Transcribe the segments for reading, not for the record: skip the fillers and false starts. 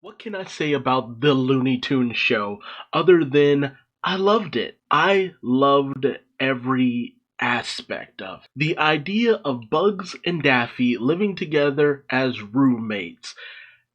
What can I say about the Looney Tunes show other than I loved it? I loved every aspect of it. The idea of Bugs and Daffy living together as roommates,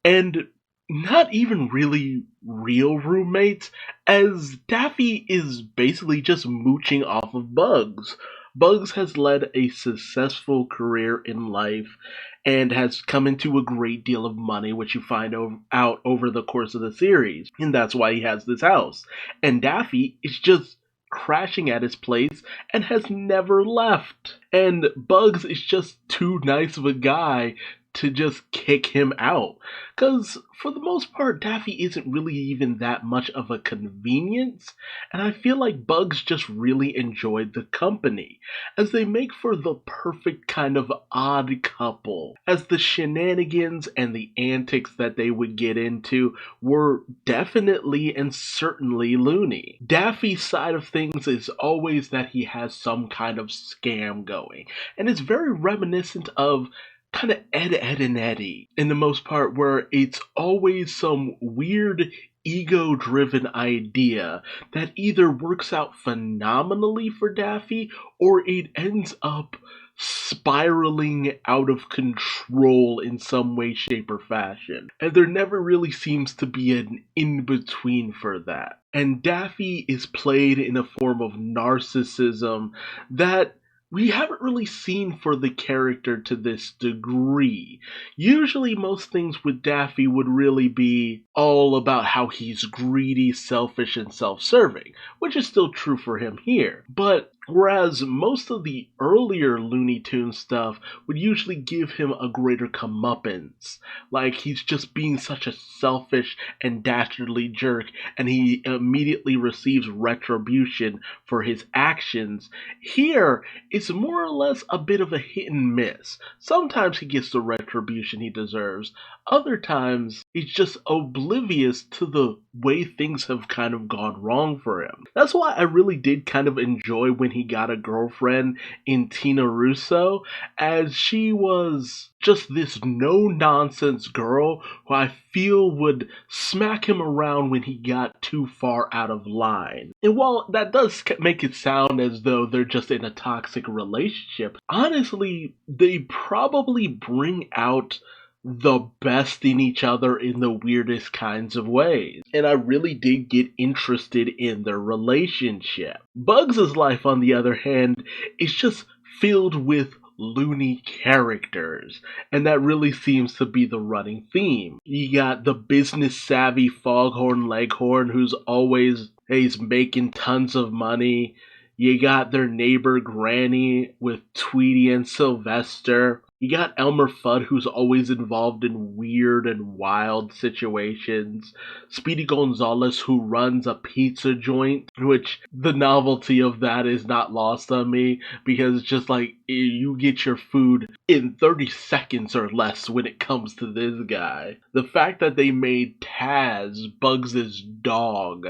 and not even really real roommates, as Daffy is basically just mooching off of Bugs. Bugs has led a successful career in life and has come into a great deal of money, which you find out over the course of the series. And that's why he has this house. And Daffy is just crashing at his place and has never left. And Bugs is just too nice of a guy to just kick him out. Because for the most part, Daffy isn't really even that much of a convenience, and I feel like Bugs just really enjoyed the company, as they make for the perfect kind of odd couple, as the shenanigans and the antics that they would get into were definitely and certainly loony. Daffy's side of things is always that he has some kind of scam going, and it's very reminiscent of kind of Ed, and Eddie in the most part, where it's always some weird ego driven idea that either works out phenomenally for Daffy or it ends up spiraling out of control in some way, shape, or fashion. And there never really seems to be an in between for that. And Daffy is played in a form of narcissism that we haven't really seen for the character to this degree. Usually, most things with Daffy would really be all about how he's greedy, selfish, and self serving, which is still true for him here. But whereas most of the earlier Looney Tunes stuff would usually give him a greater comeuppance, like he's just being such a selfish and dastardly jerk, and he immediately receives retribution for his actions. Here, it's more or less a bit of a hit and miss. Sometimes he gets the retribution he deserves, other times he's just oblivious to the way things have kind of gone wrong for him. That's why I really did kind of enjoy when he got a girlfriend in Tina Russo, as she was just this no-nonsense girl who I feel would smack him around when he got too far out of line. And while that does make it sound as though they're just in a toxic relationship, honestly, they probably bring out the best in each other in the weirdest kinds of ways. And I really did get interested in their relationship. Bugs' life, on the other hand, is just filled with loony characters, and that really seems to be the running theme. You got the business savvy Foghorn Leghorn who's always he's making tons of money. You got their neighbor Granny with Tweety and Sylvester. You got Elmer Fudd, who's always involved in weird and wild situations. Speedy Gonzales, who runs a pizza joint, which the novelty of that is not lost on me, because it's just like you get your food in 30 seconds or less when it comes to this guy. The fact that they made Taz, Bugs' dog,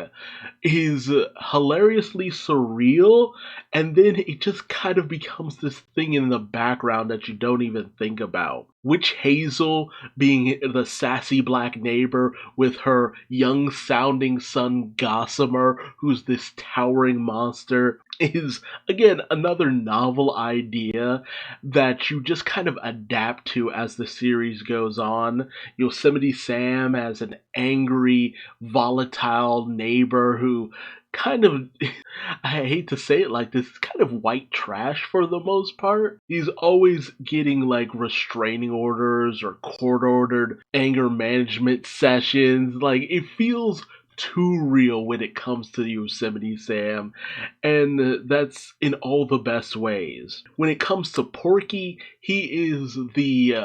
is hilariously surreal, and then it just kind of becomes this thing in the background that you don't even think about. Witch Hazel being the sassy black neighbor with her young sounding son Gossamer, who's this towering monster, is again another novel idea that you just kind of adapt to as the series goes on. Yosemite Sam as an angry, volatile neighbor who kind of, I hate to say it like this, kind of white trash for the most part. He's always getting like restraining orders or court ordered anger management sessions. Like, it feels too real when it comes to Yosemite Sam, and that's in all the best ways. When it comes to Porky, he is the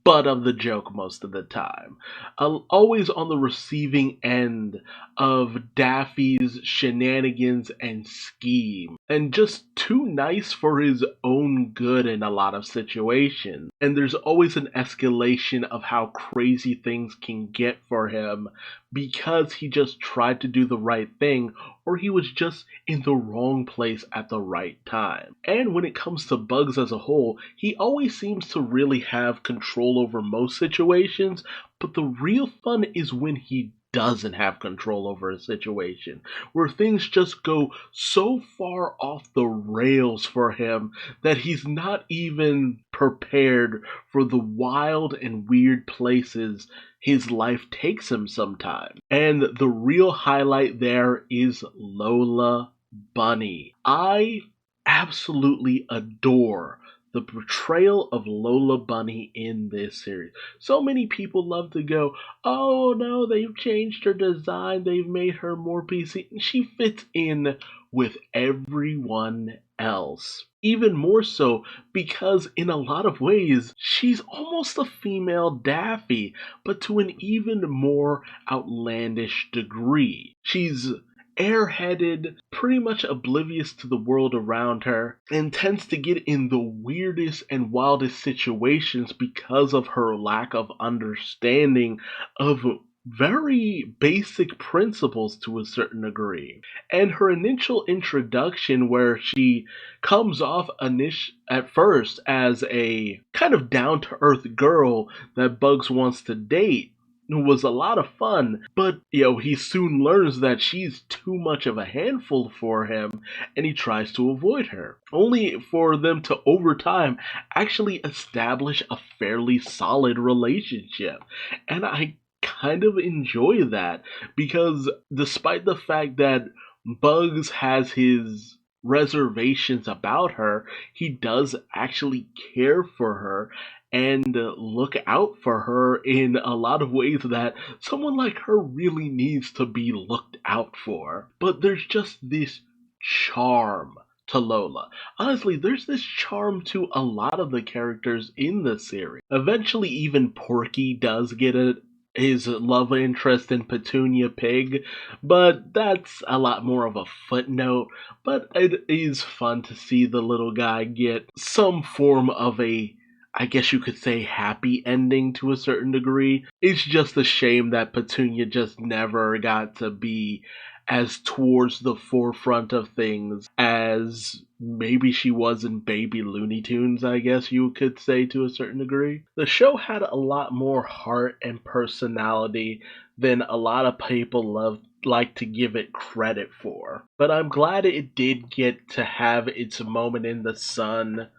butt of the joke most of the time. Always on the receiving end of Daffy's shenanigans and scheme, and just too nice for his own good in a lot of situations. And there's always an escalation of how crazy things can get for him because he just just tried to do the right thing, or he was just in the wrong place at the right time. And when it comes to Bugs as a whole, he always seems to really have control over most situations, but the real fun is when he doesn't have control over a situation, where things just go so far off the rails for him that he's not even prepared for the wild and weird places his life takes him sometimes. And the real highlight there is Lola Bunny. I absolutely adore the portrayal of Lola Bunny in this series. So many people love to go, oh no, they've changed her design, they've made her more PC. And she fits in with everyone else. Even more so because in a lot of ways, she's almost a female Daffy, but to an even more outlandish degree. She's airheaded, pretty much oblivious to the world around her, and tends to get in the weirdest and wildest situations because of her lack of understanding of very basic principles to a certain degree. And her initial introduction, where she comes off at first as a kind of down-to-earth girl that Bugs wants to date, was a lot of fun, but he soon learns that she's too much of a handful for him, and he tries to avoid her, only for them to over time actually establish a fairly solid relationship. And I kind of enjoy that, because despite the fact that Bugs has his reservations about her, he does actually care for her and look out for her in a lot of ways that someone like her really needs to be looked out for. But there's just this charm to Lola. Honestly, there's this charm to a lot of the characters in the series. Eventually, even Porky does get his love interest in Petunia Pig, but that's a lot more of a footnote. But it is fun to see the little guy get some form of I guess you could say, happy ending to a certain degree. It's just a shame that Petunia just never got to be as towards the forefront of things as maybe she was in Baby Looney Tunes, I guess you could say, to a certain degree. The show had a lot more heart and personality than a lot of people like to give it credit for. But I'm glad it did get to have its moment in the sun,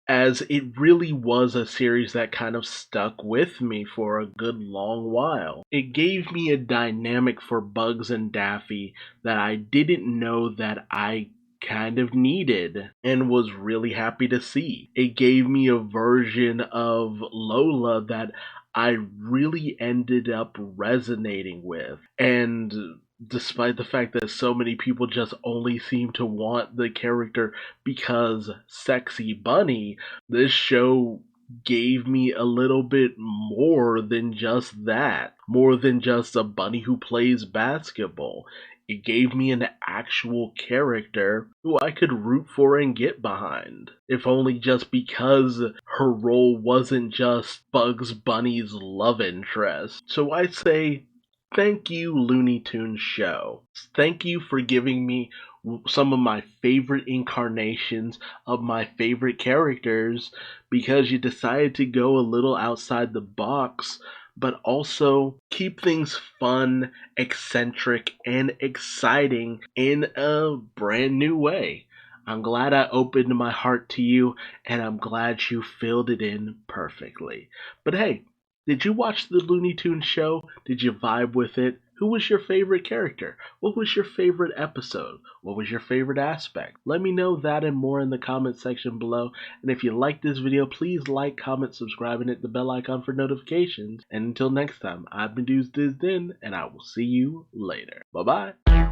as it really was a series that kind of stuck with me for a good long while. It gave me a dynamic for Bugs and Daffy that I didn't know that I kind of needed and was really happy to see. It gave me a version of Lola that I really ended up resonating with, and despite the fact that so many people just only seem to want the character because Sexy Bunny, this show gave me a little bit more than just that. More than just a bunny who plays basketball. It gave me an actual character who I could root for and get behind. If only just because her role wasn't just Bugs Bunny's love interest. So I say, thank you, Looney Tunes show. Thank you for giving me some of my favorite incarnations of my favorite characters, because you decided to go a little outside the box, but also keep things fun, eccentric, and exciting in a brand new way. I'm glad I opened my heart to you, and I'm glad you filled it in perfectly. But hey, did you watch the Looney Tunes show? Did you vibe with it? Who was your favorite character? What was your favorite episode? What was your favorite aspect? Let me know that and more in the comment section below. And if you like this video, please like, comment, subscribe, and hit the bell icon for notifications. And until next time, I've been Duuz-Diz-Din, and I will see you later. Bye-bye.